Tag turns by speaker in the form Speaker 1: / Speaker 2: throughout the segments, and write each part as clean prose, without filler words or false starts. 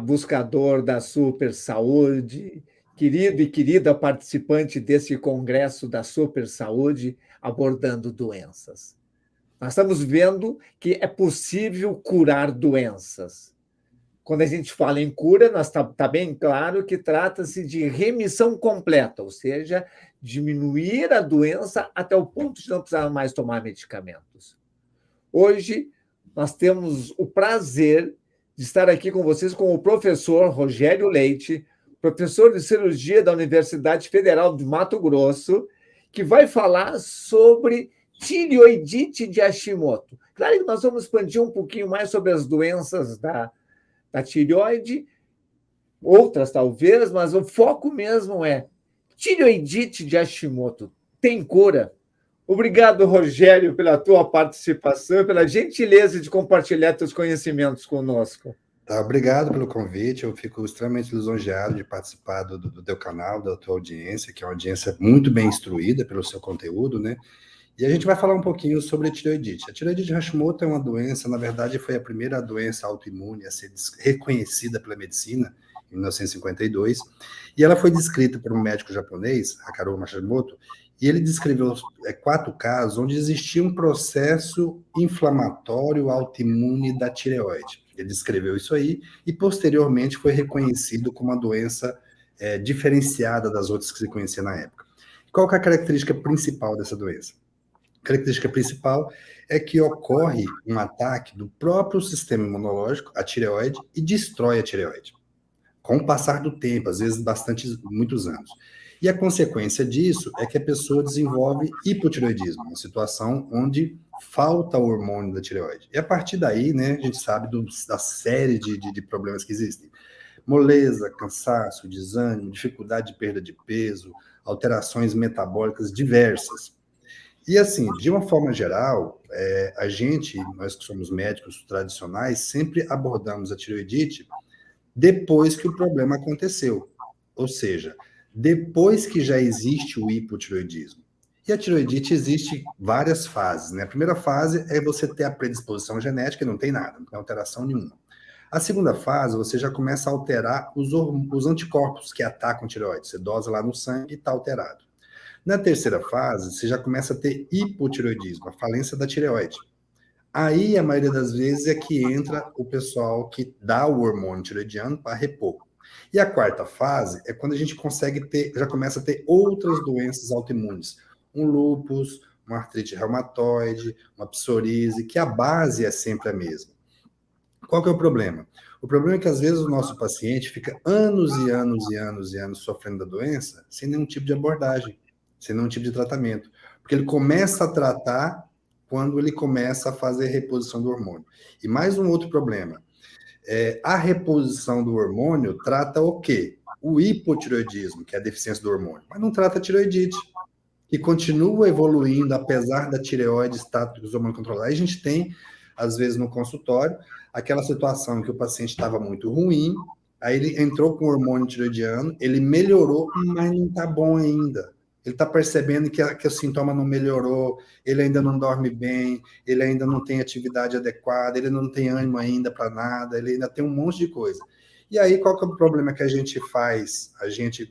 Speaker 1: buscador da super saúde, querido e querida participante desse congresso da super saúde abordando doenças. Nós estamos vendo que é possível curar doenças. Quando a gente fala em cura, está bem claro que trata-se de remissão completa, ou seja, diminuir a doença até o ponto de não precisar mais tomar medicamentos. Hoje, nós temos o prazer de estar aqui com vocês com o professor Rogério Leite, professor de cirurgia da Universidade Federal de Mato Grosso, que vai falar sobre tireoidite de Hashimoto. Claro que nós vamos expandir um pouquinho mais sobre as doenças da tireoide, outras talvez, mas o foco mesmo é tireoidite de Hashimoto. Tem cura? Obrigado, Rogério, pela tua participação, pela gentileza de compartilhar teus conhecimentos conosco.
Speaker 2: Tá, obrigado pelo convite, eu fico extremamente lisonjeado de participar do teu canal, da tua audiência, que é uma audiência muito bem instruída pelo seu conteúdo, né? E a gente vai falar um pouquinho sobre a tireoidite. A tireoidite de Hashimoto é uma doença, na verdade, foi a primeira doença autoimune a ser reconhecida pela medicina, em 1952, e ela foi descrita por um médico japonês, Hakaru Hashimoto, e ele descreveu 4 casos onde existia um processo inflamatório autoimune da tireoide. Ele descreveu isso aí e, posteriormente, foi reconhecido como uma doença diferenciada das outras que se conhecia na época. Qual que é a característica principal dessa doença? A característica principal é que ocorre um ataque do próprio sistema imunológico, a tireoide, e destrói a tireoide, com o passar do tempo, às vezes muitos anos. E a consequência disso é que a pessoa desenvolve hipotireoidismo, uma situação onde falta o hormônio da tireoide. E a partir daí, né, a gente sabe da série de problemas que existem. Moleza, cansaço, desânimo, dificuldade de perda de peso, alterações metabólicas diversas. E assim, de uma forma geral, nós que somos médicos tradicionais, sempre abordamos a tireoidite depois que o problema aconteceu. Ou seja, depois que já existe o hipotireoidismo. E a tireoidite existe várias fases, né? A primeira fase é você ter a predisposição genética e não tem nada, não tem alteração nenhuma. A segunda fase, você já começa a alterar os anticorpos que atacam a tireoide. Você dosa lá no sangue e está alterado. Na terceira fase, você já começa a ter hipotireoidismo, a falência da tireoide. Aí, a maioria das vezes, é que entra o pessoal que dá o hormônio tireoidiano para repor. E a quarta fase é quando a gente já começa a ter outras doenças autoimunes. Um lúpus, uma artrite reumatoide, uma psoríase, que a base é sempre a mesma. Qual que é o problema? O problema é que, às vezes, o nosso paciente fica anos e anos e anos e anos sofrendo da doença sem nenhum tipo de abordagem, sem nenhum tipo de tratamento. Porque ele começa a tratar quando ele começa a fazer reposição do hormônio. E mais um outro problema. A reposição do hormônio trata o quê? O hipotireoidismo, que é a deficiência do hormônio, mas não trata a tireoidite, que continua evoluindo, apesar da tireoide estar dos hormônios controlados. Aí a gente tem, às vezes, no consultório, aquela situação em que o paciente estava muito ruim, aí ele entrou com o hormônio tireoidiano, ele melhorou, mas não está bom ainda. Ele está percebendo que o sintoma não melhorou, ele ainda não dorme bem, ele ainda não tem atividade adequada, ele não tem ânimo ainda para nada, ele ainda tem um monte de coisa. E aí, qual que é o problema que a gente faz,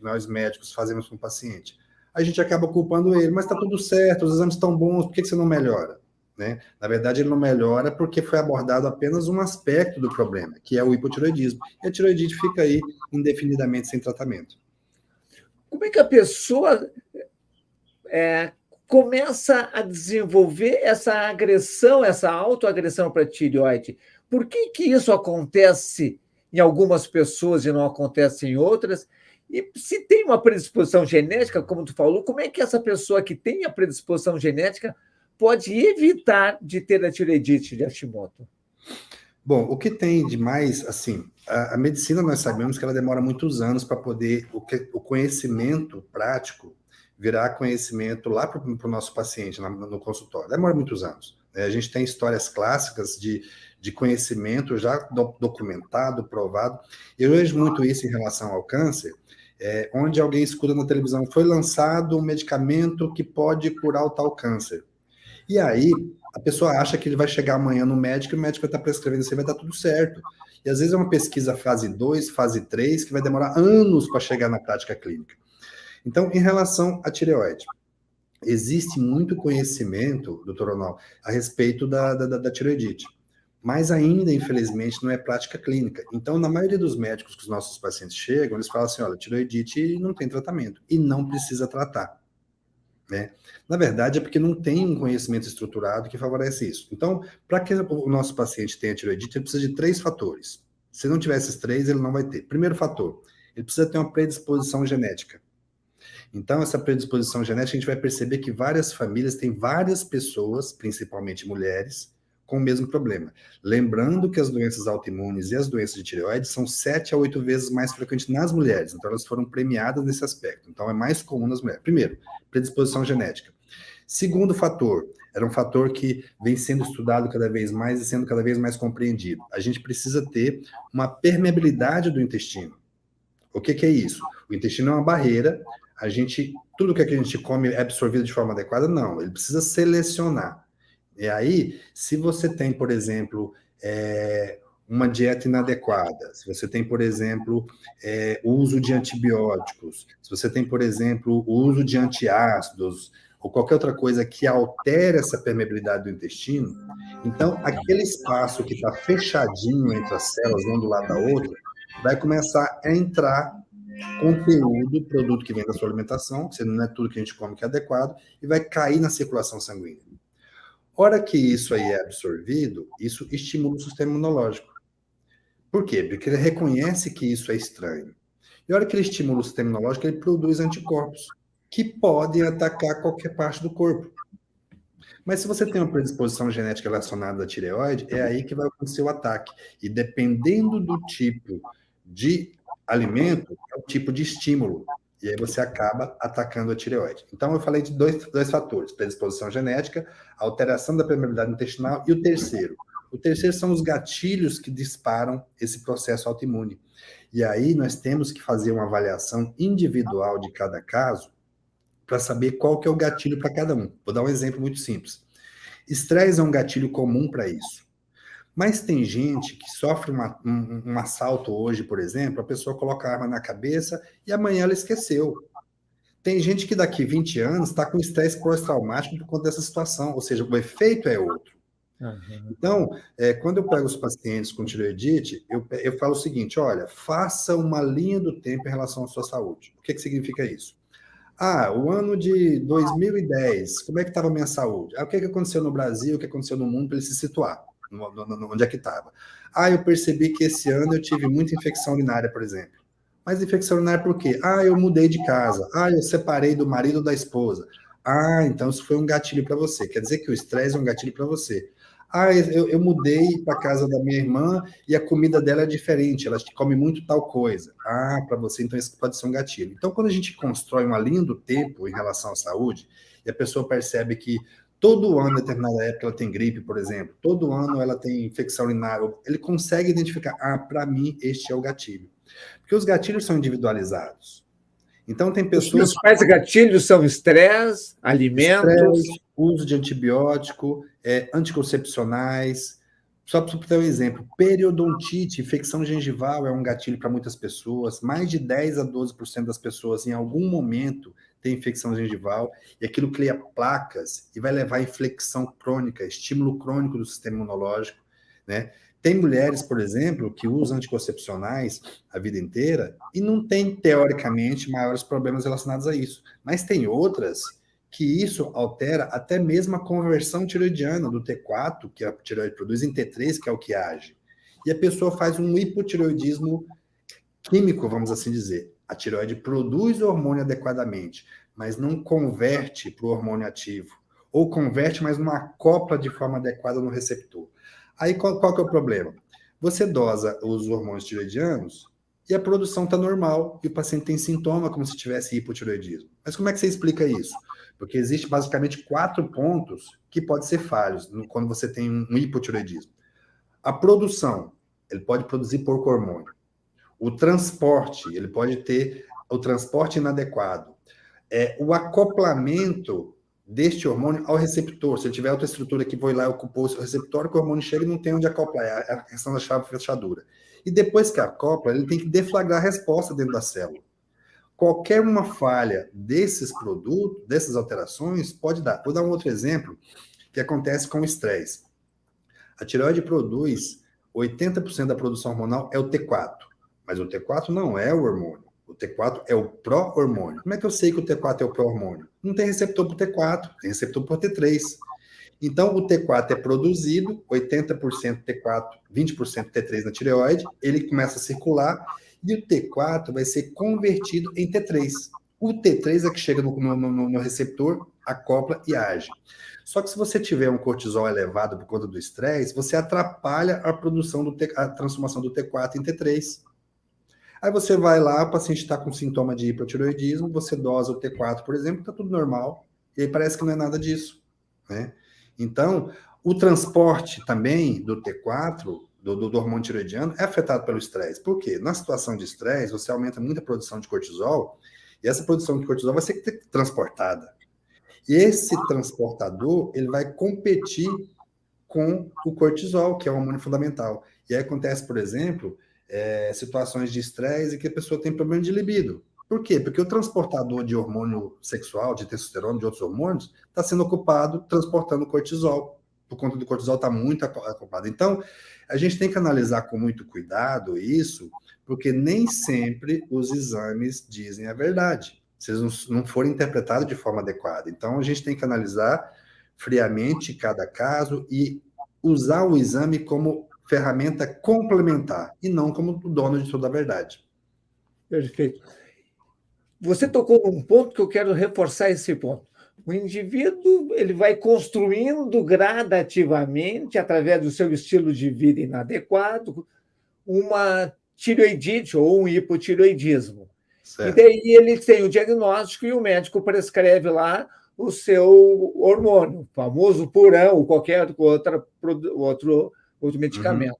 Speaker 2: nós médicos, fazemos com o paciente? A gente acaba culpando ele, mas está tudo certo, os exames estão bons, por que você não melhora? Né? Na verdade, ele não melhora porque foi abordado apenas um aspecto do problema, que é o hipotireoidismo. E a tireoidite fica aí indefinidamente sem tratamento.
Speaker 1: Como é que a pessoa começa a desenvolver essa agressão, essa autoagressão para a tireoide? Por que isso acontece em algumas pessoas e não acontece em outras? E se tem uma predisposição genética, como tu falou, como é que essa pessoa que tem a predisposição genética pode evitar de ter a tireoidite de Hashimoto?
Speaker 2: Bom, o que tem de mais, assim, a medicina nós sabemos que ela demora muitos anos para poder, o conhecimento prático virar conhecimento lá para o nosso paciente, no consultório. Demora muitos anos. A gente tem histórias clássicas de conhecimento já documentado, provado. Eu vejo muito isso em relação ao câncer, onde alguém escuta na televisão, foi lançado um medicamento que pode curar o tal câncer. E aí, a pessoa acha que ele vai chegar amanhã no médico e o médico vai estar prescrevendo isso, vai dar tudo certo. E às vezes é uma pesquisa fase 2, fase 3, que vai demorar anos para chegar na prática clínica. Então, em relação à tireoide, existe muito conhecimento, doutor Ronaldo, a respeito da tireoidite. Mas ainda, infelizmente, não é prática clínica. Então, na maioria dos médicos que os nossos pacientes chegam, eles falam assim, olha, tireoidite não tem tratamento e não precisa tratar. Né? Na verdade, é porque não tem um conhecimento estruturado que favorece isso. Então, para que o nosso paciente tenha tireoidite, ele precisa de 3 fatores. Se não tiver esses 3, ele não vai ter. Primeiro fator, ele precisa ter uma predisposição genética. Então, essa predisposição genética, a gente vai perceber que várias famílias têm várias pessoas, principalmente mulheres, com o mesmo problema. Lembrando que as doenças autoimunes e as doenças de tireoide são 7 a 8 vezes mais frequentes nas mulheres, então elas foram premiadas nesse aspecto. Então, é mais comum nas mulheres. Primeiro, predisposição genética. Segundo fator, era um fator que vem sendo estudado cada vez mais e sendo cada vez mais compreendido. A gente precisa ter uma permeabilidade do intestino. O que é isso? O intestino é uma barreira, tudo que a gente come é absorvido de forma adequada? Não, ele precisa selecionar. E aí, se você tem, por exemplo, uma dieta inadequada, se você tem, por exemplo, o uso de antibióticos, se você tem, por exemplo, o uso de antiácidos, ou qualquer outra coisa que altere essa permeabilidade do intestino, então aquele espaço que está fechadinho entre as células, um do lado da outra, vai começar a entrar conteúdo, produto que vem da sua alimentação, que não é tudo que a gente come que é adequado, e vai cair na circulação sanguínea. Hora que isso aí é absorvido, isso estimula o sistema imunológico. Por quê? Porque ele reconhece que isso é estranho. E a hora que ele estimula o sistema imunológico, ele produz anticorpos, que podem atacar qualquer parte do corpo. Mas se você tem uma predisposição genética relacionada à tireoide, é aí que vai acontecer o ataque. E dependendo do tipo de alimento, é o tipo de estímulo. E aí você acaba atacando a tireoide. Então, eu falei de dois fatores: predisposição genética, alteração da permeabilidade intestinal, e o terceiro. O terceiro são os gatilhos que disparam esse processo autoimune. E aí nós temos que fazer uma avaliação individual de cada caso para saber qual que é o gatilho para cada um. Vou dar um exemplo muito simples. Estresse é um gatilho comum para isso. Mas tem gente que sofre um assalto hoje, por exemplo, a pessoa coloca a arma na cabeça e amanhã ela esqueceu. Tem gente que daqui 20 anos está com estresse pós-traumático por conta dessa situação, ou seja, o efeito é outro. Uhum. Então, quando eu pego os pacientes com tireoidite, eu falo o seguinte: olha, faça uma linha do tempo em relação à sua saúde. O que significa isso? O ano de 2010, como é que estava a minha saúde? O que aconteceu no Brasil, o que aconteceu no mundo, para ele se situar, onde é que estava. Eu percebi que esse ano eu tive muita infecção urinária, por exemplo. Mas infecção urinária por quê? Eu mudei de casa. Eu separei do marido ou da esposa. Então isso foi um gatilho para você. Quer dizer que o estresse é um gatilho para você. Eu mudei para casa da minha irmã e a comida dela é diferente, ela come muito tal coisa. Para você, então isso pode ser um gatilho. Então, quando a gente constrói uma linha do tempo em relação à saúde, e a pessoa percebe que todo ano, em determinada época, ela tem gripe, por exemplo, todo ano ela tem infecção urinária, ele consegue identificar, para mim, este é o gatilho. Porque os gatilhos são individualizados. Então, tem pessoas...
Speaker 1: Os principais gatilhos são estresse, alimentos...
Speaker 2: uso de antibiótico, anticoncepcionais. Só para ter um exemplo, periodontite, infecção gengival é um gatilho para muitas pessoas. Mais de 10 a 12% das pessoas, em algum momento, tem infecção gengival, e aquilo cria placas e vai levar a inflexão crônica, estímulo crônico do sistema imunológico, né? Tem mulheres, por exemplo, que usam anticoncepcionais a vida inteira e não tem, teoricamente, maiores problemas relacionados a isso. Mas tem outras que isso altera até mesmo a conversão tiroidiana do T4, que a tireoide produz, em T3, que é o que age. E a pessoa faz um hipotireoidismo químico, vamos assim dizer. A tireoide produz o hormônio adequadamente, mas não converte para o hormônio ativo. Ou converte, mas não acopla de forma adequada no receptor. Aí qual que é o problema? Você dosa os hormônios tireoidianos e a produção está normal, e o paciente tem sintoma como se tivesse hipotireoidismo. Mas como é que você explica isso? Porque existe basicamente 4 pontos que podem ser falhos quando você tem um hipotireoidismo. A produção, ele pode produzir pouco hormônio. O transporte, ele pode ter o transporte inadequado. O acoplamento deste hormônio ao receptor. Se ele tiver outra estrutura que foi lá e ocupou o seu receptor, que o hormônio chega e não tem onde acoplar, é a questão da chave fechadura. E depois que acopla, ele tem que deflagrar a resposta dentro da célula. Qualquer uma falha desses produtos, dessas alterações, pode dar. Vou dar um outro exemplo que acontece com o estresse. A tireoide produz 80% da produção hormonal é o T4, mas o T4 não é o hormônio. O T4 é o pró-hormônio. Como é que eu sei que o T4 é o pró-hormônio? Não tem receptor para o T4, tem receptor para o T3. Então, o T4 é produzido, 80% T4, 20% T3 na tireoide, ele começa a circular e o T4 vai ser convertido em T3. O T3 é que chega no receptor, acopla e age. Só que se você tiver um cortisol elevado por conta do estresse, você atrapalha a produção a transformação do T4 em T3. Aí você vai lá, o paciente está com sintoma de hipotireoidismo, você dosa o T4, por exemplo, está tudo normal, e aí parece que não é nada disso, né? Então, o transporte também do T4, do hormônio tireoidiano, é afetado pelo estresse. Por quê? Na situação de estresse, você aumenta muito a produção de cortisol, e essa produção de cortisol vai ser transportada. E esse transportador, ele vai competir com o cortisol, que é o hormônio fundamental. E aí acontece, por exemplo, situações de estresse e que a pessoa tem problema de libido. Por quê? Porque o transportador de hormônio sexual, de testosterona, de outros hormônios, está sendo ocupado transportando cortisol, por conta do cortisol estar muito acoplado. Então, a gente tem que analisar com muito cuidado isso, porque nem sempre os exames dizem a verdade, se eles não forem interpretados de forma adequada. Então, a gente tem que analisar friamente cada caso e usar o exame como ferramenta complementar e não como o dono de toda a verdade.
Speaker 1: Perfeito. Você tocou num ponto que eu quero reforçar esse ponto. O indivíduo ele vai construindo gradativamente, através do seu estilo de vida inadequado, uma tireoidite ou um hipotireoidismo. Certo. E daí ele tem o diagnóstico e o médico prescreve lá o seu hormônio, o famoso Puran ou qualquer outro medicamento. Uhum.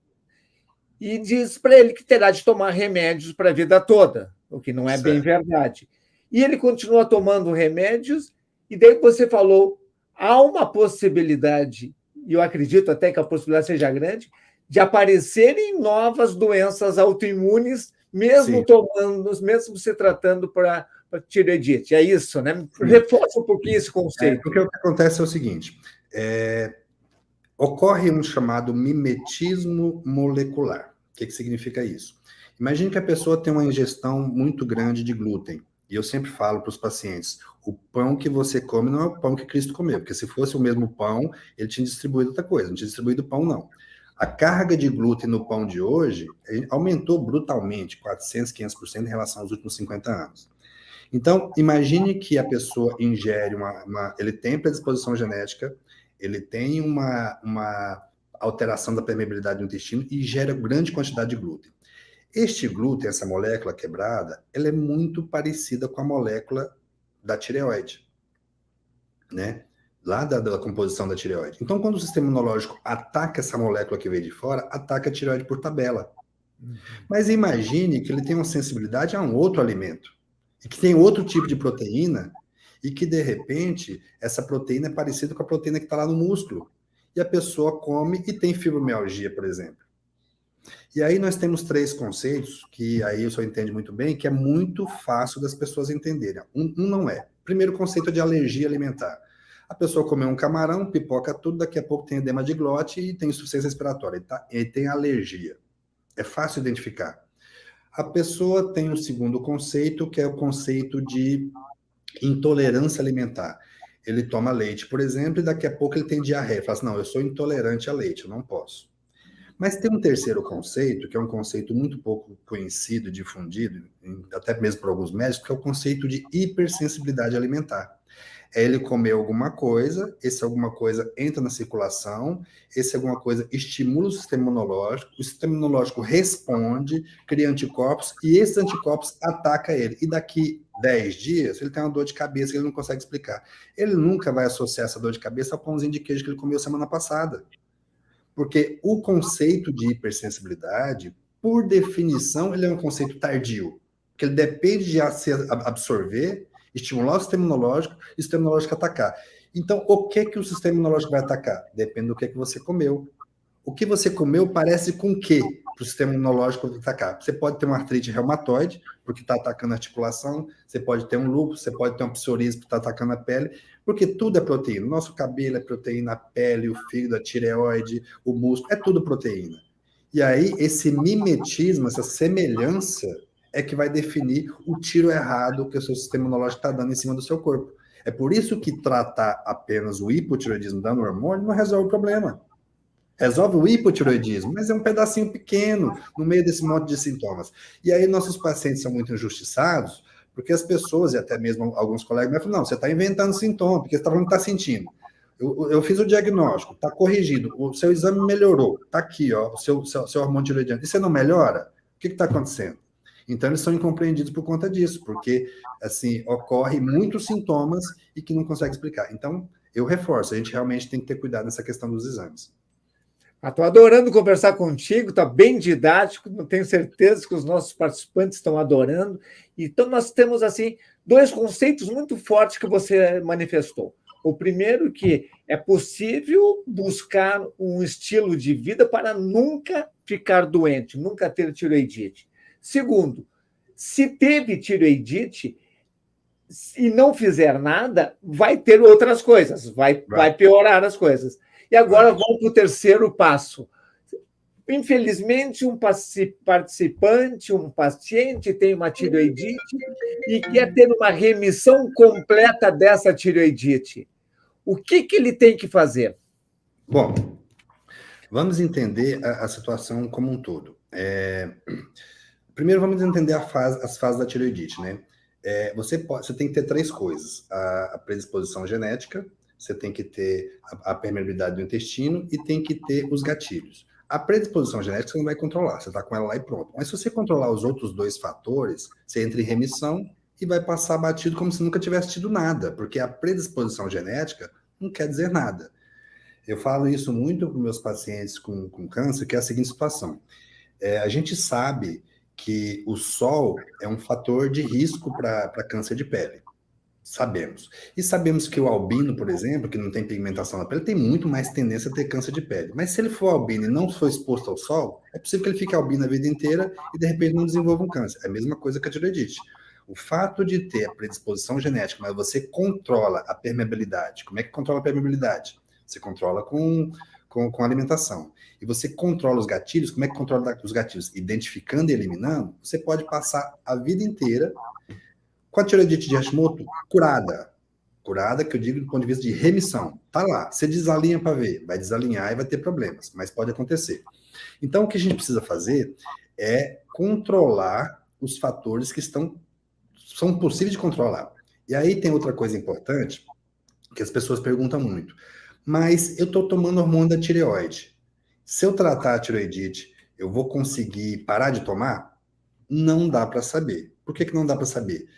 Speaker 1: E diz para ele que terá de tomar remédios para a vida toda, o que não é bem verdade. E ele continua tomando remédios, e daí você falou, há uma possibilidade, e eu acredito até que a possibilidade seja grande, de aparecerem novas doenças autoimunes, mesmo mesmo se tratando para tireoidite. É isso, né? Reforça um pouquinho esse conceito.
Speaker 2: Porque o que acontece é o seguinte, ocorre um chamado mimetismo molecular. O que significa isso? Imagine que a pessoa tem uma ingestão muito grande de glúten. E eu sempre falo para os pacientes, o pão que você come não é o pão que Cristo comeu, porque se fosse o mesmo pão, ele tinha distribuído outra coisa, não tinha distribuído pão, não. A carga de glúten no pão de hoje aumentou brutalmente, 400%, 500% em relação aos últimos 50 anos. Então, imagine que a pessoa ingere ele tem predisposição genética, ele tem uma alteração da permeabilidade do intestino e gera grande quantidade de glúten. Este glúten, essa molécula quebrada, ela é muito parecida com a molécula da tireoide, né? Lá da composição da tireoide. Então, quando o sistema imunológico ataca essa molécula que veio de fora, ataca a tireoide por tabela. Mas imagine que ele tem uma sensibilidade a um outro alimento, e que tem outro tipo de proteína, e que, de repente, essa proteína é parecida com a proteína que está lá no músculo. E a pessoa come e tem fibromialgia, por exemplo. E aí nós temos 3 conceitos, que aí o senhor entende muito bem, que é muito fácil das pessoas entenderem. Um não é. Primeiro conceito é de alergia alimentar. A pessoa comeu um camarão, pipoca tudo, daqui a pouco tem edema de glote e tem insuficiência respiratória. E tem alergia. É fácil identificar. A pessoa tem um segundo conceito, que é o conceito de intolerância alimentar. Ele toma leite, por exemplo, e daqui a pouco ele tem diarreia. Fala assim, não, eu sou intolerante a leite, eu não posso. Mas tem um terceiro conceito, que é um conceito muito pouco conhecido, difundido, até mesmo por alguns médicos, que é o conceito de hipersensibilidade alimentar. É ele comer alguma coisa, esse alguma coisa entra na circulação, esse alguma coisa estimula o sistema imunológico responde, cria anticorpos, e esses anticorpos atacam ele. E daqui 10 dias, ele tem uma dor de cabeça que ele não consegue explicar. Ele nunca vai associar essa dor de cabeça ao pãozinho de queijo que ele comeu semana passada. Porque o conceito de hipersensibilidade, por definição, ele é um conceito tardio, porque ele depende de se absorver, estimular o sistema imunológico e o sistema imunológico atacar. Então, o que o sistema imunológico vai atacar? Depende do que você comeu. O que você comeu parece com o quê para o sistema imunológico atacar? Você pode ter uma artrite reumatoide, porque está atacando a articulação, você pode ter um lúpus, você pode ter uma psoríase, porque está atacando a pele, porque tudo é proteína. Nosso cabelo é proteína, a pele, o fígado, a tireoide, o músculo, é tudo proteína. E aí, esse mimetismo, essa semelhança, é que vai definir o tiro errado que o seu sistema imunológico está dando em cima do seu corpo. É por isso que tratar apenas o hipotireoidismo dando hormônio não resolve o problema. Resolve o hipotireoidismo, mas é um pedacinho pequeno no meio desse monte de sintomas. E aí nossos pacientes são muito injustiçados, porque as pessoas, e até mesmo alguns colegas, me falam, não, você está inventando sintoma, porque você está falando que está sentindo. Eu fiz o diagnóstico, está corrigido, o seu exame melhorou, está aqui, ó, o seu hormônio tireoidiano, e você não melhora? O que está acontecendo? Então, eles são incompreendidos por conta disso, porque, assim, ocorre muitos sintomas e que não consegue explicar. Então, eu reforço, a gente realmente tem que ter cuidado nessa questão dos exames.
Speaker 1: Estou adorando conversar contigo, está bem didático, tenho certeza que os nossos participantes estão adorando. Então, nós temos, assim, dois conceitos muito fortes que você manifestou. O primeiro, que é possível buscar um estilo de vida para nunca ficar doente, nunca ter tireoidite. Segundo, se teve tireoidite e não fizer nada, vai ter outras coisas, vai piorar as coisas. E agora vamos para o terceiro passo. Infelizmente, um participante, um paciente tem uma tireoidite e quer ter uma remissão completa dessa tireoidite. O que ele tem que fazer?
Speaker 2: Bom, vamos entender a situação como um todo. Primeiro, vamos entender as fases da tireoidite, né? Você tem que ter três coisas: a predisposição genética, você tem que ter a permeabilidade do intestino e tem que ter os gatilhos. A predisposição genética você não vai controlar, você está com ela lá e pronto. Mas se você controlar os outros dois fatores, você entra em remissão e vai passar batido como se nunca tivesse tido nada, porque a predisposição genética não quer dizer nada. Eu falo isso muito para meus pacientes com câncer, que é a seguinte situação. A gente sabe que o sol é um fator de risco para câncer de pele. Sabemos. E sabemos que o albino, por exemplo, que não tem pigmentação na pele, tem muito mais tendência a ter câncer de pele. Mas se ele for albino e não for exposto ao sol, é possível que ele fique albino a vida inteira e, de repente, não desenvolva um câncer. É a mesma coisa que a tireoidite. O fato de ter a predisposição genética, mas você controla a permeabilidade. Como é que controla a permeabilidade? Você controla com alimentação. E você controla os gatilhos. Como é que controla os gatilhos? Identificando e eliminando, você pode passar a vida inteira com a tireoidite de Hashimoto curada. Curada, que eu digo do ponto de vista de remissão. Tá lá. Você desalinha para ver. Vai desalinhar e vai ter problemas, mas pode acontecer. Então, o que a gente precisa fazer é controlar os fatores que são possíveis de controlar. E aí tem outra coisa importante, que as pessoas perguntam muito. Mas eu estou tomando hormônio da tireoide. Se eu tratar a tireoidite, eu vou conseguir parar de tomar? Não dá para saber. Por que não dá para saber?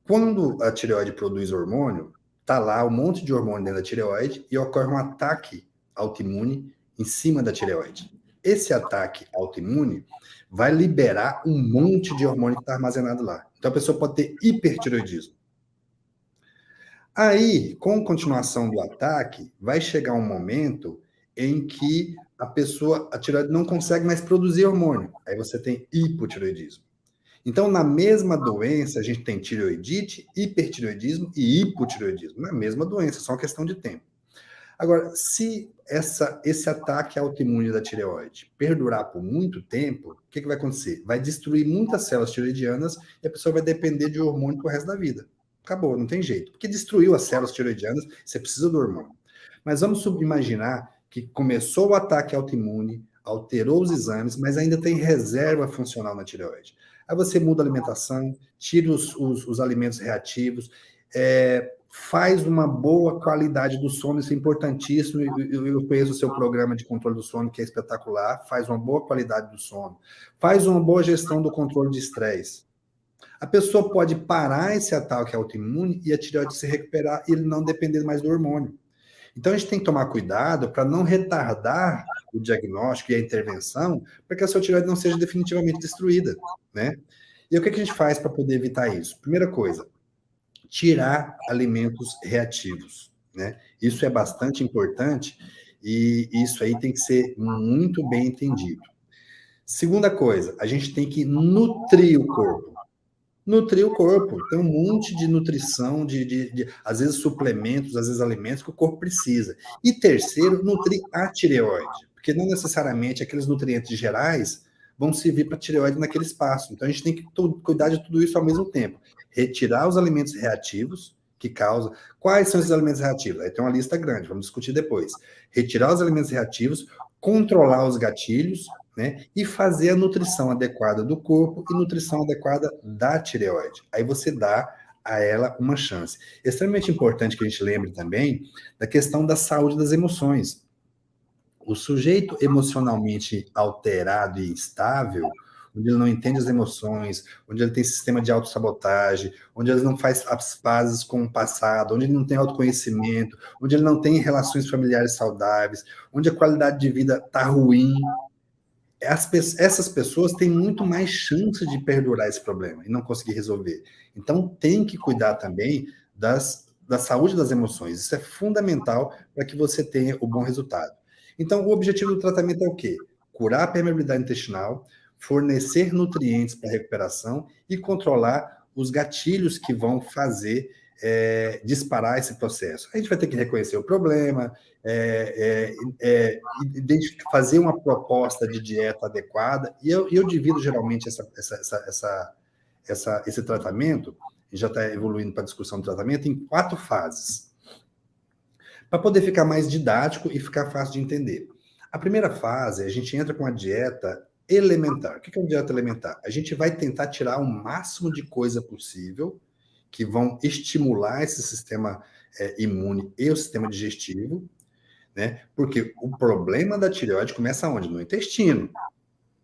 Speaker 2: Quando a tireoide produz hormônio, tá lá um monte de hormônio dentro da tireoide e ocorre um ataque autoimune em cima da tireoide. Esse ataque autoimune vai liberar um monte de hormônio que está armazenado lá. Então a pessoa pode ter hipertireoidismo. Aí, com a continuação do ataque, vai chegar um momento em que a tireoide não consegue mais produzir hormônio. Aí você tem hipotireoidismo. Então, na mesma doença, a gente tem tireoidite, hipertireoidismo e hipotireoidismo. Na mesma doença, só uma questão de tempo. Agora, se esse ataque autoimune da tireoide perdurar por muito tempo, o que vai acontecer? Vai destruir muitas células tireoidianas e a pessoa vai depender de hormônio pro resto da vida. Acabou, não tem jeito. Porque destruiu as células tireoidianas, você precisa do hormônio. Mas vamos imaginar que começou o ataque autoimune, alterou os exames, mas ainda tem reserva funcional na tireoide. Aí você muda a alimentação, tira os alimentos reativos, faz uma boa qualidade do sono, isso é importantíssimo. Eu conheço o seu programa de controle do sono, que é espetacular. Faz uma boa qualidade do sono, faz uma boa gestão do controle de estresse. A pessoa pode parar esse ataque autoimune e a tireoide se recuperar e ele não depender mais do hormônio. Então, a gente tem que tomar cuidado para não retardar o diagnóstico e a intervenção para que a sua tireoide não seja definitivamente destruída, né? E o que a gente faz para poder evitar isso? Primeira coisa, tirar alimentos reativos, né? Isso é bastante importante e isso aí tem que ser muito bem entendido. Segunda coisa, a gente tem que nutrir o corpo. Nutrir o corpo. Tem um monte de nutrição, às vezes suplementos, às vezes alimentos que o corpo precisa. E terceiro, nutrir a tireoide, porque não necessariamente aqueles nutrientes gerais vão servir para a tireoide naquele espaço. Então a gente tem que cuidar de tudo isso ao mesmo tempo. Retirar os alimentos reativos que causam. Quais são esses alimentos reativos? Aí tem uma lista grande, vamos discutir depois. Retirar os alimentos reativos, controlar os gatilhos, né? E fazer a nutrição adequada do corpo e nutrição adequada da tireoide. Aí você dá a ela uma chance. É extremamente importante que a gente lembre também da questão da saúde das emoções. O sujeito emocionalmente alterado e instável, onde ele não entende as emoções, onde ele tem sistema de autossabotagem, onde ele não faz as pazes com o passado, onde ele não tem autoconhecimento, onde ele não tem relações familiares saudáveis, onde a qualidade de vida está ruim, essas pessoas têm muito mais chance de perdurar esse problema e não conseguir resolver. Então, tem que cuidar também da saúde das emoções. Isso é fundamental para que você tenha o bom resultado. Então, o objetivo do tratamento é o quê? Curar a permeabilidade intestinal, fornecer nutrientes para a recuperação e controlar os gatilhos que vão fazer disparar esse processo. A gente vai ter que reconhecer o problema, fazer uma proposta de dieta adequada, e eu divido geralmente esse tratamento, já está evoluindo para a discussão do tratamento, em 4 fases, para poder ficar mais didático e ficar fácil de entender. A primeira fase, a gente entra com a dieta elementar. O que é uma dieta elementar? A gente vai tentar tirar o máximo de coisa possível que vão estimular esse sistema imune e o sistema digestivo, né? Porque o problema da tireoide começa onde? No intestino.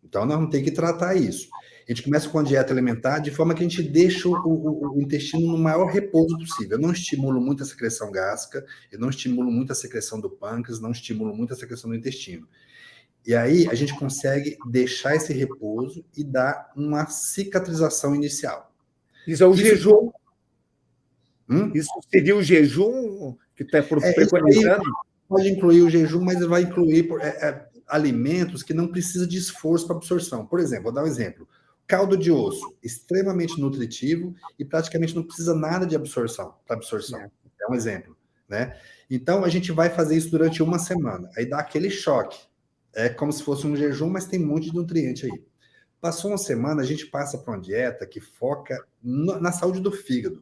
Speaker 2: Então, nós vamos ter que tratar isso. A gente começa com a dieta alimentar de forma que a gente deixa o intestino no maior repouso possível. Eu não estimulo muito a secreção gástrica, eu não estimulo muito a secreção do pâncreas, não estimulo muito a secreção do intestino. E aí, a gente consegue deixar esse repouso e dar uma cicatrização inicial.
Speaker 1: Isso é o jejum. Isso seria o jejum que está preconizando?
Speaker 2: Pode incluir o jejum, mas vai incluir alimentos que não precisam de esforço para absorção. Por exemplo, vou dar um exemplo. Caldo de osso, extremamente nutritivo e praticamente não precisa nada de absorção, para absorção. É um exemplo, né? Então, a gente vai fazer isso durante uma semana. Aí dá aquele choque. É como se fosse um jejum, mas tem um monte de nutriente aí. Passou uma semana, a gente passa para uma dieta que foca na saúde do fígado.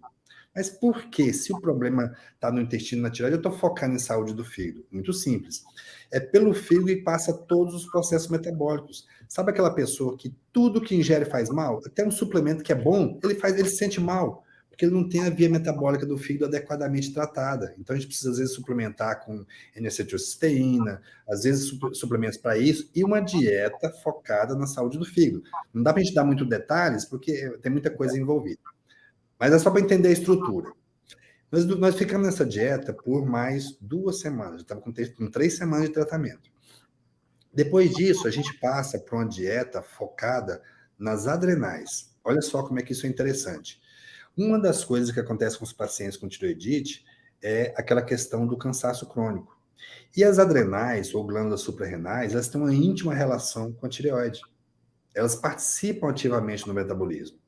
Speaker 2: Mas por que? Se o problema está no intestino, na tireoide, eu estou focando em saúde do fígado. Muito simples. É pelo fígado e passa todos os processos metabólicos. Sabe aquela pessoa que tudo que ingere faz mal? Até um suplemento que é bom, ele se sente mal, porque ele não tem a via metabólica do fígado adequadamente tratada. Então a gente precisa, às vezes, suplementar com N-acetilcisteína, às vezes suplementos para isso, e uma dieta focada na saúde do fígado. Não dá para a gente dar muito detalhes, porque tem muita coisa envolvida. Mas é só para entender a estrutura. Nós ficamos nessa dieta por mais 2 semanas. Estamos com 3 semanas de tratamento. Depois disso, a gente passa para uma dieta focada nas adrenais. Olha só como é que isso é interessante. Uma das coisas que acontece com os pacientes com tireoidite é aquela questão do cansaço crônico. E as adrenais, ou glândulas suprarrenais, elas têm uma íntima relação com a tireoide. Elas participam ativamente no metabolismo.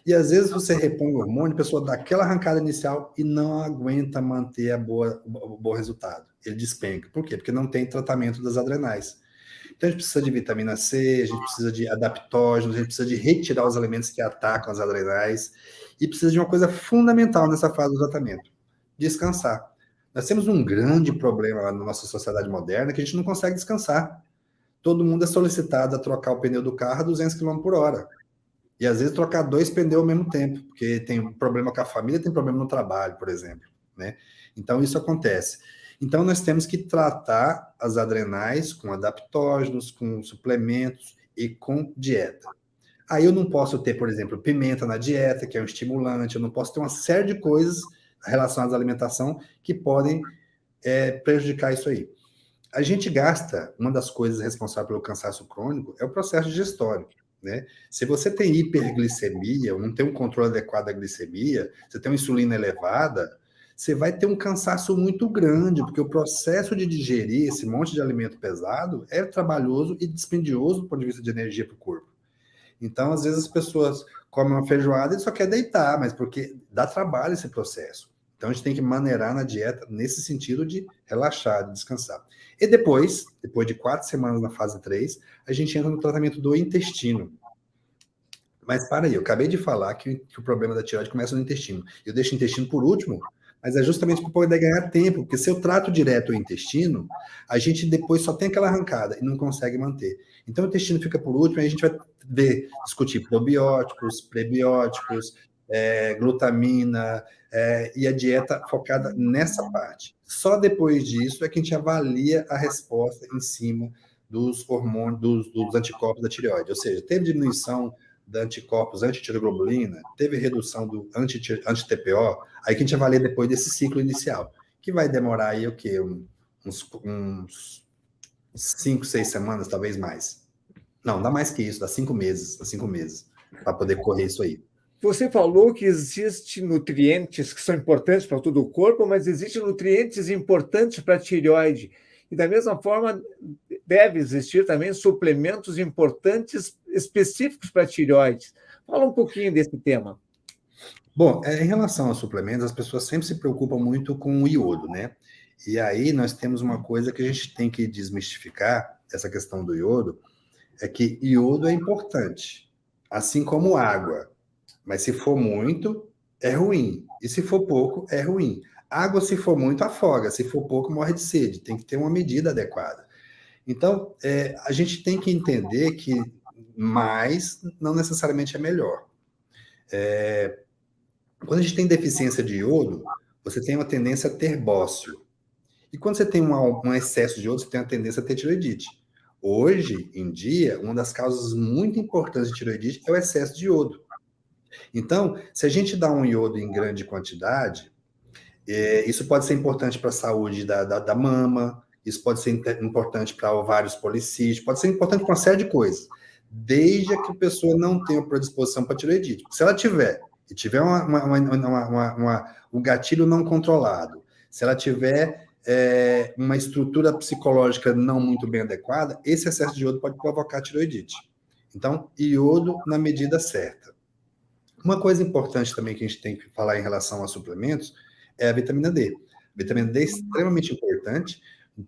Speaker 2: E às vezes você repõe o hormônio, a pessoa dá aquela arrancada inicial e não aguenta manter o bom resultado. Ele despenca. Por quê? Porque não tem tratamento das adrenais. Então a gente precisa de vitamina C, a gente precisa de adaptógenos, a gente precisa de retirar os alimentos que atacam as adrenais e precisa de uma coisa fundamental nessa fase do tratamento: descansar. Nós temos um grande problema na nossa sociedade moderna que a gente não consegue descansar. Todo mundo é solicitado a trocar o pneu do carro a 200 km por hora. E às vezes trocar 2 pneus ao mesmo tempo, porque tem problema com a família, tem problema no trabalho, por exemplo, né? Então isso acontece. Então nós temos que tratar as adrenais com adaptógenos, com suplementos e com dieta. Aí eu não posso ter, por exemplo, pimenta na dieta, que é um estimulante, eu não posso ter uma série de coisas relacionadas à alimentação que podem prejudicar isso aí. A gente gasta, uma das coisas responsáveis pelo cansaço crônico é o processo digestório. né? Se você tem hiperglicemia, ou não tem um controle adequado da glicemia, você tem uma insulina elevada, você vai ter um cansaço muito grande, porque o processo de digerir esse monte de alimento pesado é trabalhoso e dispendioso do ponto de vista de energia para o corpo. Então, às vezes, as pessoas comem uma feijoada e só quer deitar, mas porque dá trabalho esse processo. Então, a gente tem que maneirar na dieta nesse sentido de relaxar, de descansar. E depois de 4 semanas na fase 3, a gente entra no tratamento do intestino. Mas para aí, eu acabei de falar que o problema da tireoide começa no intestino. Eu deixo o intestino por último, mas é justamente para poder ganhar tempo, porque se eu trato direto o intestino, a gente depois só tem aquela arrancada e não consegue manter. Então o intestino fica por último, e a gente vai discutir probióticos, prebióticos, glutamina, e a dieta focada nessa parte. Só depois disso é que a gente avalia a resposta em cima dos hormônios, dos anticorpos da tireoide. Ou seja, teve diminuição de anticorpos antitireoglobulina, teve redução do anti-TPO, aí que a gente avalia depois desse ciclo inicial, que vai demorar aí o quê? Uns 5, 6 semanas, talvez mais. Não, dá mais que isso, dá 5 meses, para poder correr isso aí.
Speaker 1: Você falou que existem nutrientes que são importantes para todo o corpo, mas existem nutrientes importantes para a tireoide. E da mesma forma, deve existir também suplementos importantes específicos para a tireoide. Fala um pouquinho desse tema.
Speaker 2: Bom, em relação aos suplementos, as pessoas sempre se preocupam muito com o iodo, né? E aí nós temos uma coisa que a gente tem que desmistificar, essa questão do iodo, é que iodo é importante, assim como água. Mas se for muito, é ruim. E se for pouco, é ruim. Água, se for muito, afoga. Se for pouco, morre de sede. Tem que ter uma medida adequada. Então, a gente tem que entender que mais não necessariamente é melhor. Quando a gente tem deficiência de iodo, você tem uma tendência a ter bócio. E quando você tem um excesso de iodo, você tem uma tendência a ter tireoidite. Hoje em dia, uma das causas muito importantes de tireoidite é o excesso de iodo. Então, se a gente dá um iodo em grande quantidade, isso pode ser importante para a saúde da mama, isso pode ser importante para ovários policísticos, pode ser importante para uma série de coisas, desde que a pessoa não tenha predisposição para tireoidite. Se ela tiver, e tiver um gatilho não controlado, se ela tiver uma estrutura psicológica não muito bem adequada, esse excesso de iodo pode provocar tireoidite. Então, iodo na medida certa. Uma coisa importante também que a gente tem que falar em relação a suplementos é a vitamina D. A vitamina D é extremamente importante,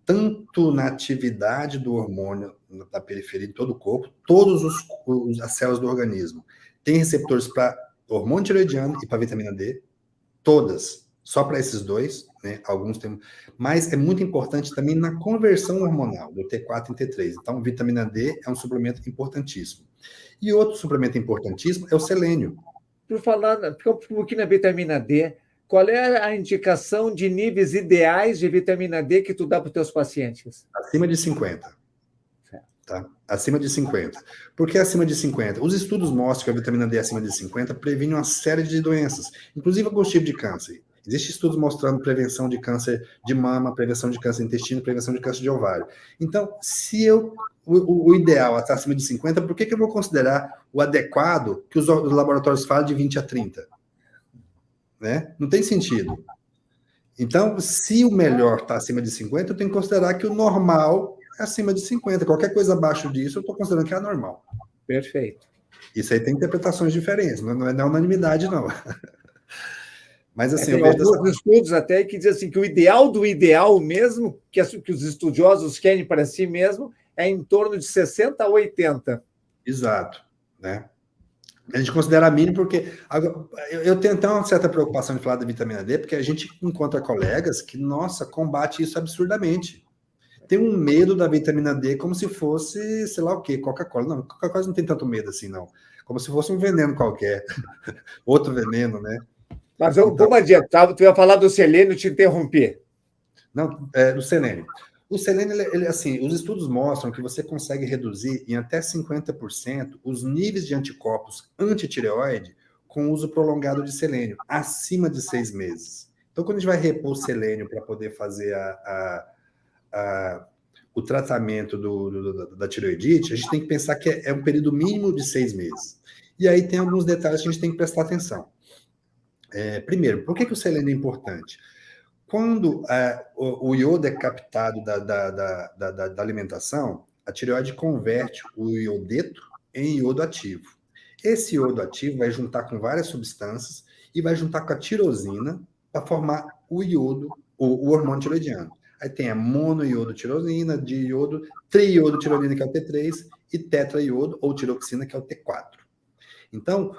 Speaker 2: tanto na atividade do hormônio na periferia de todo o corpo, todas as células do organismo têm receptores para hormônio tireoidiano e para vitamina D, todas, só para esses dois, né? Alguns têm, mas é muito importante também na conversão hormonal, do T4 em T3. Então, vitamina D é um suplemento importantíssimo. E outro suplemento importantíssimo é o selênio.
Speaker 1: Por falar, fica um pouquinho na vitamina D, qual é a indicação de níveis ideais de vitamina D que tu dá para os teus pacientes?
Speaker 2: Acima de 50. Tá? Acima de 50. Por que acima de 50? Os estudos mostram que a vitamina D acima de 50 previne uma série de doenças, inclusive alguns tipos de câncer. Existem estudos mostrando prevenção de câncer de mama, prevenção de câncer de intestino, prevenção de câncer de ovário. Então, se o ideal é estar acima de 50, por que eu vou considerar o adequado que os laboratórios falam de 20 a 30? Né? Não tem sentido. Então, se o melhor está acima de 50, eu tenho que considerar que o normal é acima de 50. Qualquer coisa abaixo disso, eu estou considerando que é anormal.
Speaker 1: Perfeito.
Speaker 2: Isso aí tem interpretações diferentes, não é na unanimidade, não. Mas assim,
Speaker 1: tem alguns estudos até que dizem assim, que o ideal do ideal mesmo, que os estudiosos querem para si mesmo, é em torno de 60 a 80.
Speaker 2: Exato. Né? A gente considera mínimo porque eu tenho até uma certa preocupação de falar da vitamina D, porque a gente encontra colegas que, nossa, combate isso absurdamente. Tem um medo da vitamina D como se fosse, sei lá o quê, Coca-Cola. Não, Coca-Cola não tem tanto medo assim, não. Como se fosse um veneno qualquer. Outro veneno, né?
Speaker 1: Mas vamos adiantar, tu ia falar do selênio, te interrompi.
Speaker 2: Não, do selênio. O selênio, assim, os estudos mostram que você consegue reduzir em até 50% os níveis de anticorpos antitireoide com uso prolongado de selênio, acima de 6 meses. Então, quando a gente vai repor selênio para poder fazer o tratamento da tireoidite, a gente tem que pensar que é um período mínimo de 6 meses. E aí tem alguns detalhes que a gente tem que prestar atenção. Primeiro, por que o selênio é importante? Quando o iodo é captado da alimentação, a tireoide converte o iodeto em iodo ativo. Esse iodo ativo vai juntar com várias substâncias e vai juntar com a tirosina para formar o iodo, o hormônio tiroidiano. Aí tem a monoiodotirosina, diiodo, triiodotironina, que é o T3, e tetraiodo ou tiroxina, que é o T4. Então,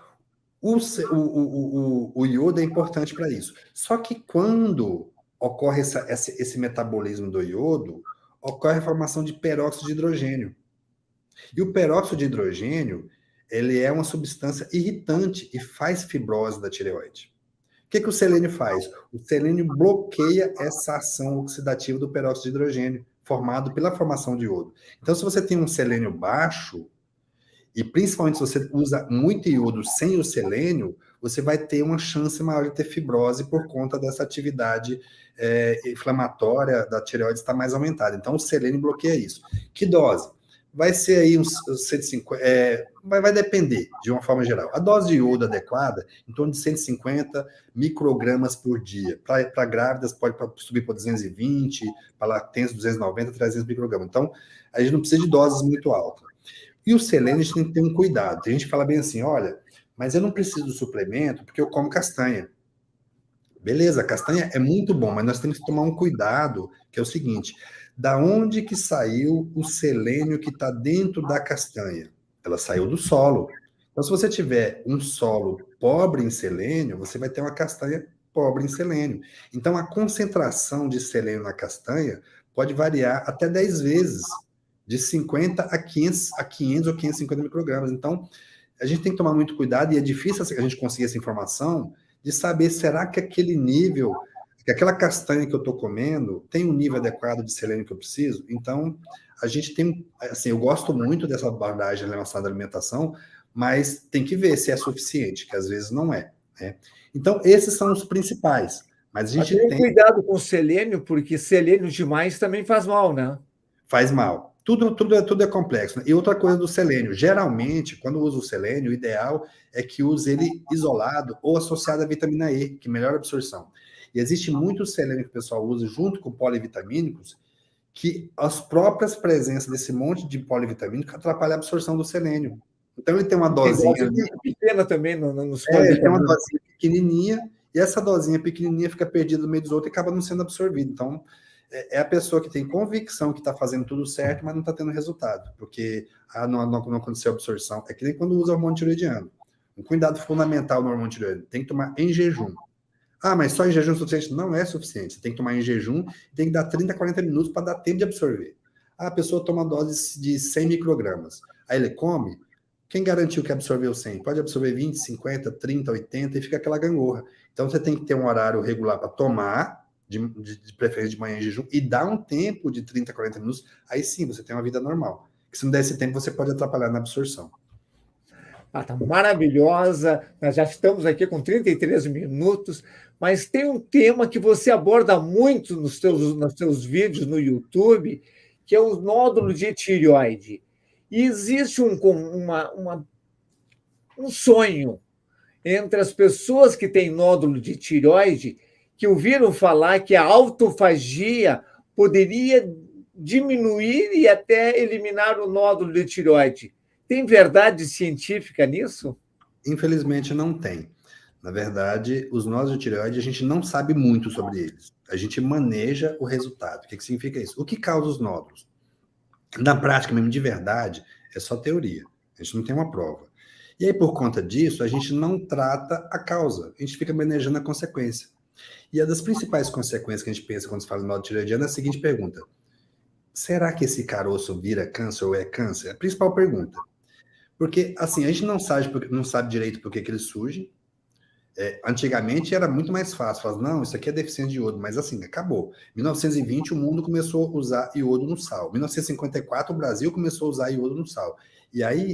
Speaker 2: o iodo é importante para isso. Só que quando ocorre esse metabolismo do iodo, ocorre a formação de peróxido de hidrogênio. E o peróxido de hidrogênio, ele é uma substância irritante e faz fibrose da tireoide. O que o selênio faz? O selênio bloqueia essa ação oxidativa do peróxido de hidrogênio, formado pela formação de iodo. Então, se você tem um selênio baixo, e principalmente se você usa muito iodo sem o selênio, você vai ter uma chance maior de ter fibrose por conta dessa atividade inflamatória da tireoide estar mais aumentada. Então, o selênio bloqueia isso. Que dose? Vai ser aí uns 150, vai depender, de uma forma geral. A dose de iodo adequada, em torno de 150 microgramas por dia. Para grávidas, pode subir para 220, para latentes, 290, 300 microgramas. Então, a gente não precisa de doses muito altas. E o selênio, a gente tem que ter um cuidado. Tem gente que fala bem assim, olha, mas eu não preciso do suplemento porque eu como castanha. Beleza, a castanha é muito bom, mas nós temos que tomar um cuidado, que é o seguinte, da onde que saiu o selênio que está dentro da castanha? Ela saiu do solo. Então, se você tiver um solo pobre em selênio, você vai ter uma castanha pobre em selênio. Então, a concentração de selênio na castanha pode variar até 10 vezes, de 50 a 500 ou 550 microgramas. Então, a gente tem que tomar muito cuidado, e é difícil a gente conseguir essa informação, de saber, será que aquele nível, que aquela castanha que eu estou comendo, tem um nível adequado de selênio que eu preciso? Então, a gente tem, assim, eu gosto muito dessa abordagem relacionada à alimentação, mas tem que ver se é suficiente, que às vezes não é, né? Então, esses são os principais. Mas a gente
Speaker 1: tem
Speaker 2: tem...
Speaker 1: cuidado com o selênio, porque selênio demais também faz mal, né?
Speaker 2: Faz mal. Tudo é complexo. Né? E outra coisa do selênio, geralmente, quando usa o selênio, o ideal é que use ele isolado ou associado à vitamina E, que melhora a absorção. E existe muito selênio que o pessoal usa junto com polivitamínicos, que as próprias presenças desse monte de polivitamínico atrapalham a absorção do selênio. Então ele tem uma dosinha ali.
Speaker 1: Pequena também nos
Speaker 2: ele tem uma dosinha pequenininha, e essa dosinha pequenininha fica perdida no meio dos outros e acaba não sendo absorvida. Então, é a pessoa que tem convicção que está fazendo tudo certo, mas não está tendo resultado, porque não aconteceu a absorção. É que nem quando usa hormônio tiroidiano. Um cuidado fundamental no hormônio tiroidiano, tem que tomar em jejum. Ah, mas só em jejum é suficiente? Não é suficiente. Você tem que tomar em jejum, tem que dar 30, 40 minutos para dar tempo de absorver. Ah, a pessoa toma dose de 100 microgramas. Aí ele come, quem garantiu que absorveu 100? Pode absorver 20, 50, 30, 80 e fica aquela gangorra. Então você tem que ter um horário regular para tomar, de preferência de manhã em jejum, e dá um tempo de 30, 40 minutos, aí sim você tem uma vida normal. Porque se não der esse tempo, você pode atrapalhar na absorção.
Speaker 1: Tá maravilhosa. Nós já estamos aqui com 33 minutos, mas tem um tema que você aborda muito nos seus vídeos no YouTube, que é o nódulo de tireoide. E existe um sonho entre as pessoas que têm nódulo de tireoide, que ouviram falar que a autofagia poderia diminuir e até eliminar o nódulo de tireoide. Tem verdade científica nisso?
Speaker 2: Infelizmente não tem. Na verdade, os nódulos de tireoide, a gente não sabe muito sobre eles. A gente maneja o resultado. O que significa isso? O que causa os nódulos? Na prática mesmo, de verdade, é só teoria. A gente não tem uma prova. E aí, por conta disso, a gente não trata a causa. A gente fica manejando a consequência. E uma das principais consequências que a gente pensa quando se fala de nódulo tireoidiano é a seguinte pergunta: será que esse caroço vira câncer ou é câncer? É a principal pergunta. Porque, assim, a gente não sabe direito por que ele surge. Antigamente era muito mais fácil. Falar, não, isso aqui é deficiência de iodo. Mas, assim, acabou. Em 1920, o mundo começou a usar iodo no sal. Em 1954, o Brasil começou a usar iodo no sal. E aí,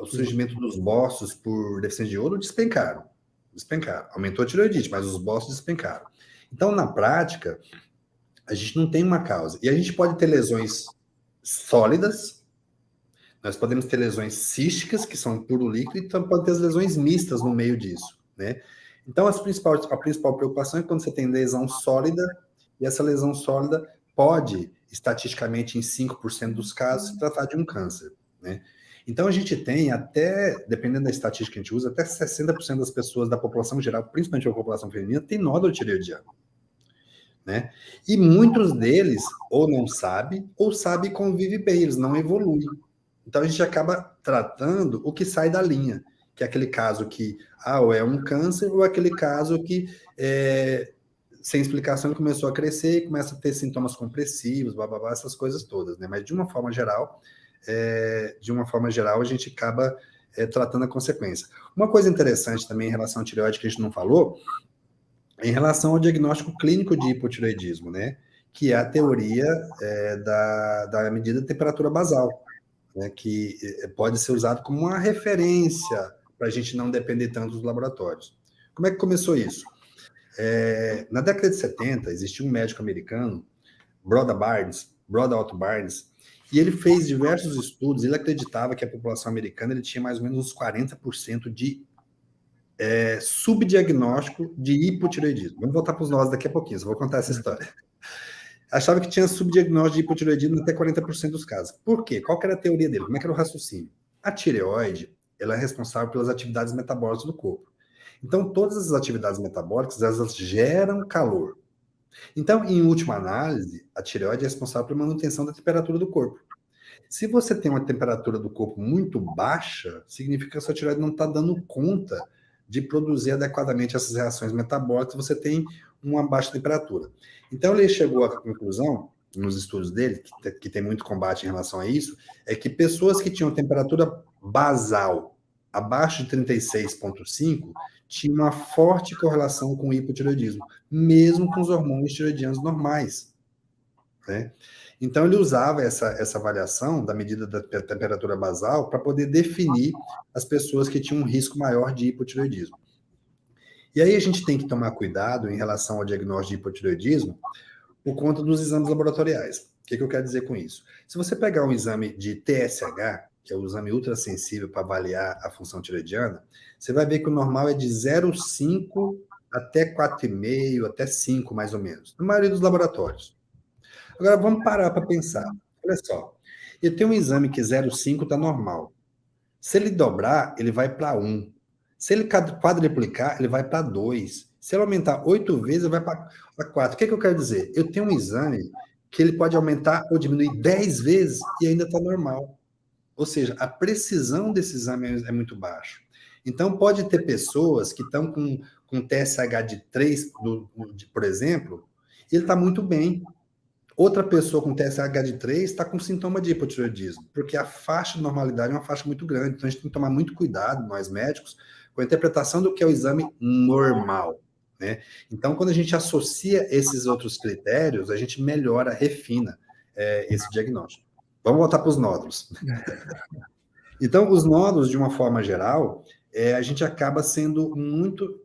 Speaker 2: o surgimento dos bostos por deficiência de iodo despencaram. Aumentou a tireoidite, mas os bostos despencaram. Então, na prática, A gente não tem uma causa. E a gente pode ter lesões sólidas, nós podemos ter lesões císticas, que são puro líquido, e então pode ter as lesões mistas no meio disso, né? Então, a principal preocupação é quando você tem lesão sólida, e essa lesão sólida pode, estatisticamente, em 5% dos casos, se tratar de um câncer, né? Então, a gente tem até, dependendo da estatística que a gente usa, até 60% das pessoas da população geral, principalmente a população feminina, tem nódulo tireoidiano, né? E muitos deles ou não sabe, ou sabe e convive bem, eles não evoluem. Então, a gente acaba tratando o que sai da linha, que é aquele caso que, ou é um câncer, ou aquele caso que, sem explicação, ele começou a crescer e começa a ter sintomas compressivos, blá, blá, blá, essas coisas todas, né? Mas, de uma forma geral, a gente acaba tratando a consequência. Uma coisa interessante também em relação à tireoide que a gente não falou, em relação ao diagnóstico clínico de hipotireoidismo, né? Que é a teoria da medida de temperatura basal, né, que pode ser usado como uma referência para a gente não depender tanto dos laboratórios. Como é que começou isso? Na década de 70, existia um médico americano, Broda Otto Barnes, e ele fez diversos estudos, ele acreditava que a população americana ele tinha mais ou menos uns 40% de subdiagnóstico de hipotireoidismo. Vamos voltar para os nós daqui a pouquinho, só vou contar essa história. Achava que tinha subdiagnóstico de hipotireoidismo até 40% dos casos. Por quê? Qual que era a teoria dele? Como é que era o raciocínio? A tireoide, ela é responsável pelas atividades metabólicas do corpo. Então, todas as atividades metabólicas, elas geram calor. Então, em última análise, a tireoide é responsável pela manutenção da temperatura do corpo. Se você tem uma temperatura do corpo muito baixa, significa que a sua tireoide não está dando conta de produzir adequadamente essas reações metabólicas, você tem uma baixa temperatura. Então, ele chegou à conclusão, nos estudos dele, que tem muito combate em relação a isso, é que pessoas que tinham temperatura basal abaixo de 36,5 tinham uma forte correlação com o hipotireoidismo, mesmo com os hormônios tireoidianos normais, né? Então, ele usava essa avaliação da medida da temperatura basal para poder definir as pessoas que tinham um risco maior de hipotireoidismo. E aí a gente tem que tomar cuidado em relação ao diagnóstico de hipotireoidismo por conta dos exames laboratoriais. O que eu quero dizer com isso? Se você pegar um exame de TSH, que é o exame ultrassensível para avaliar a função tireoidiana, você vai ver que o normal é de 0,5 até 4,5, até 5, mais ou menos, na maioria dos laboratórios. Agora, vamos parar para pensar. Olha só, eu tenho um exame que 0,5 está normal. Se ele dobrar, ele vai para 1. Se ele quadriplicar, ele vai para 2. Se ele aumentar 8 vezes, ele vai para 4. O que eu quero dizer? Eu tenho um exame que ele pode aumentar ou diminuir 10 vezes e ainda está normal. Ou seja, a precisão desse exame é muito baixa. Então, pode ter pessoas que estão com TSH de 3, por exemplo, e ele está muito bem. Outra pessoa com TSH de 3 está com sintoma de hipotireoidismo, porque a faixa de normalidade é uma faixa muito grande. Então, a gente tem que tomar muito cuidado, nós médicos, com a interpretação do que é o exame normal, né? Então, quando a gente associa esses outros critérios, a gente melhora, refina esse diagnóstico. Vamos voltar para os nódulos. Então, os nódulos, de uma forma geral, a gente acaba sendo muito,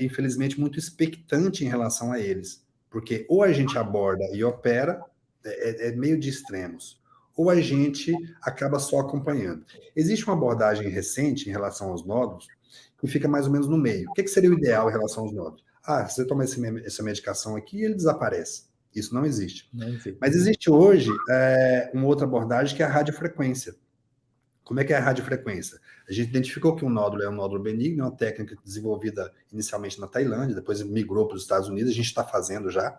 Speaker 2: infelizmente, muito expectante em relação a eles. Porque ou a gente aborda e opera, é meio de extremos, ou a gente acaba só acompanhando. Existe uma abordagem recente em relação aos nódulos que fica mais ou menos no meio. O que seria o ideal em relação aos nódulos? Você toma essa medicação aqui e ele desaparece. Isso não existe. Mas existe hoje uma outra abordagem que é a radiofrequência. Como é que é a radiofrequência? A gente identificou que um nódulo é um nódulo benigno, é uma técnica desenvolvida inicialmente na Tailândia, depois migrou para os Estados Unidos, a gente está fazendo já.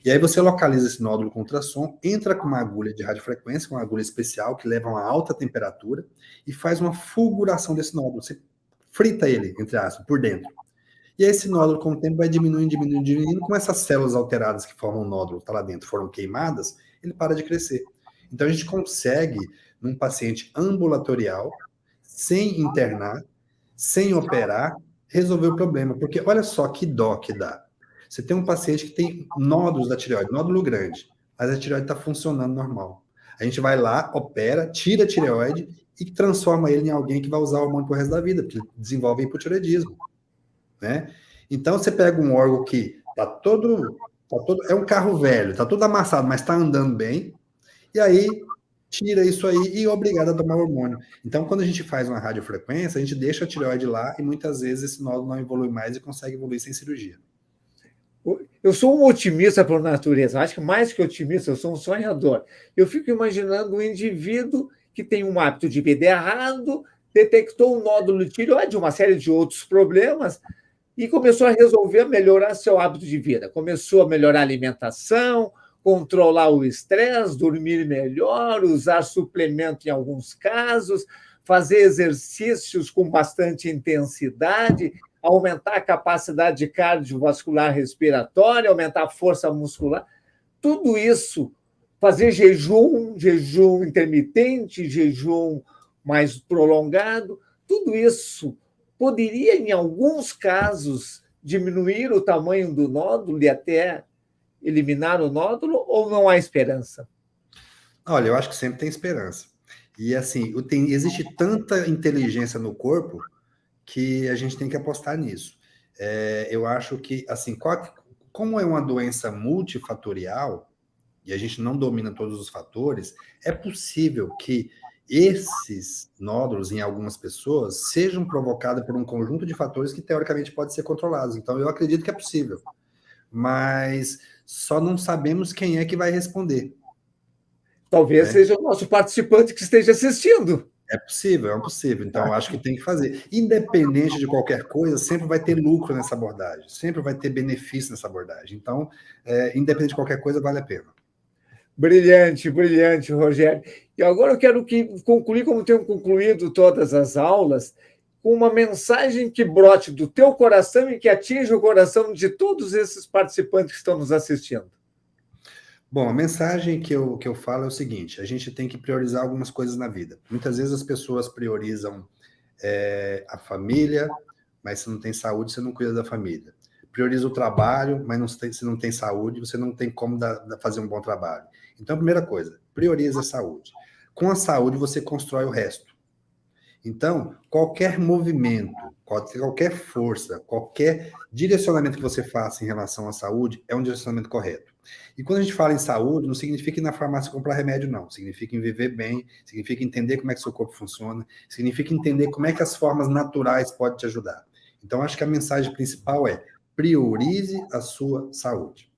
Speaker 2: E aí você localiza esse nódulo com ultrassom, entra com uma agulha de radiofrequência, com uma agulha especial que leva a uma alta temperatura e faz uma fulguração desse nódulo. Você frita ele, entre aspas, por dentro. E aí esse nódulo, com o tempo, vai diminuindo, diminuindo, diminuindo. Como essas células alteradas que formam o nódulo, está lá dentro, foram queimadas, ele para de crescer. Então a gente consegue, num paciente ambulatorial, sem internar, sem operar, resolver o problema. Porque olha só que dó que dá. Você tem um paciente que tem nódulos da tireoide, nódulo grande, mas a tireoide está funcionando normal. A gente vai lá, opera, tira a tireoide e transforma ele em alguém que vai usar o hormônio pro resto da vida, porque ele desenvolve hipotireoidismo, né? Então, você pega um órgão que está todo É um carro velho, está todo amassado, mas está andando bem. E aí tira isso aí e é obrigado a tomar hormônio. Então, quando a gente faz uma radiofrequência, a gente deixa a tireoide lá e muitas vezes esse nódulo não evolui mais e consegue evoluir sem cirurgia.
Speaker 1: Eu sou um otimista por natureza, acho que mais que otimista, eu sou um sonhador. Eu fico imaginando um indivíduo que tem um hábito de vida errado, detectou um nódulo de tireoide, uma série de outros problemas, e começou a resolver melhorar seu hábito de vida. Começou a melhorar a alimentação, controlar o estresse, dormir melhor, usar suplemento em alguns casos, fazer exercícios com bastante intensidade, aumentar a capacidade cardiovascular respiratória, aumentar a força muscular. Tudo isso, fazer jejum intermitente, jejum mais prolongado, tudo isso poderia, em alguns casos, diminuir o tamanho do nódulo e até eliminar o nódulo, ou não há esperança?
Speaker 2: Olha, eu acho que sempre tem esperança. E assim, existe tanta inteligência no corpo que a gente tem que apostar nisso. Eu acho que, assim, como é uma doença multifatorial, e a gente não domina todos os fatores, é possível que esses nódulos em algumas pessoas sejam provocados por um conjunto de fatores que teoricamente podem ser controlados. Então, eu acredito que é possível, mas só não sabemos quem é que vai responder.
Speaker 1: Talvez
Speaker 2: Né?
Speaker 1: seja o nosso participante que esteja assistindo.
Speaker 2: É possível, é possível. Então, eu acho que tem que fazer. Independente de qualquer coisa, sempre vai ter lucro nessa abordagem, sempre vai ter benefício nessa abordagem. Então, independente de qualquer coisa, vale a pena.
Speaker 1: Brilhante, brilhante, Rogério. E agora eu quero concluir, como tenho concluído todas as aulas, com uma mensagem que brote do teu coração e que atinja o coração de todos esses participantes que estão nos assistindo.
Speaker 2: Bom, a mensagem que eu falo é o seguinte: a gente tem que priorizar algumas coisas na vida. Muitas vezes as pessoas priorizam a família, mas se não tem saúde, você não cuida da família. Prioriza o trabalho, mas se não tem saúde, você não tem como fazer um bom trabalho. Então, a primeira coisa, prioriza a saúde. Com a saúde, você constrói o resto. Então, qualquer movimento, qualquer força, qualquer direcionamento que você faça em relação à saúde é um direcionamento correto. E quando a gente fala em saúde, não significa ir na farmácia comprar remédio, não. Significa em viver bem, significa entender como é que seu corpo funciona, significa entender como é que as formas naturais podem te ajudar. Então, acho que a mensagem principal é: priorize a sua saúde.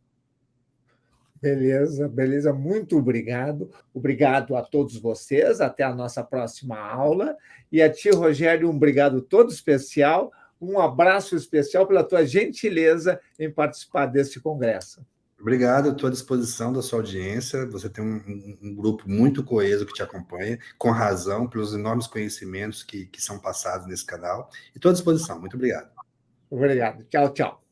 Speaker 1: Beleza, beleza, muito obrigado. Obrigado a todos vocês, até a nossa próxima aula. E a ti, Rogério, um obrigado todo especial, um abraço especial pela tua gentileza em participar desse congresso.
Speaker 2: Obrigado, estou à disposição da sua audiência. Você tem um grupo muito coeso que te acompanha, com razão, pelos enormes conhecimentos que são passados nesse canal. E estou à disposição. Muito obrigado.
Speaker 1: Obrigado. Tchau, tchau.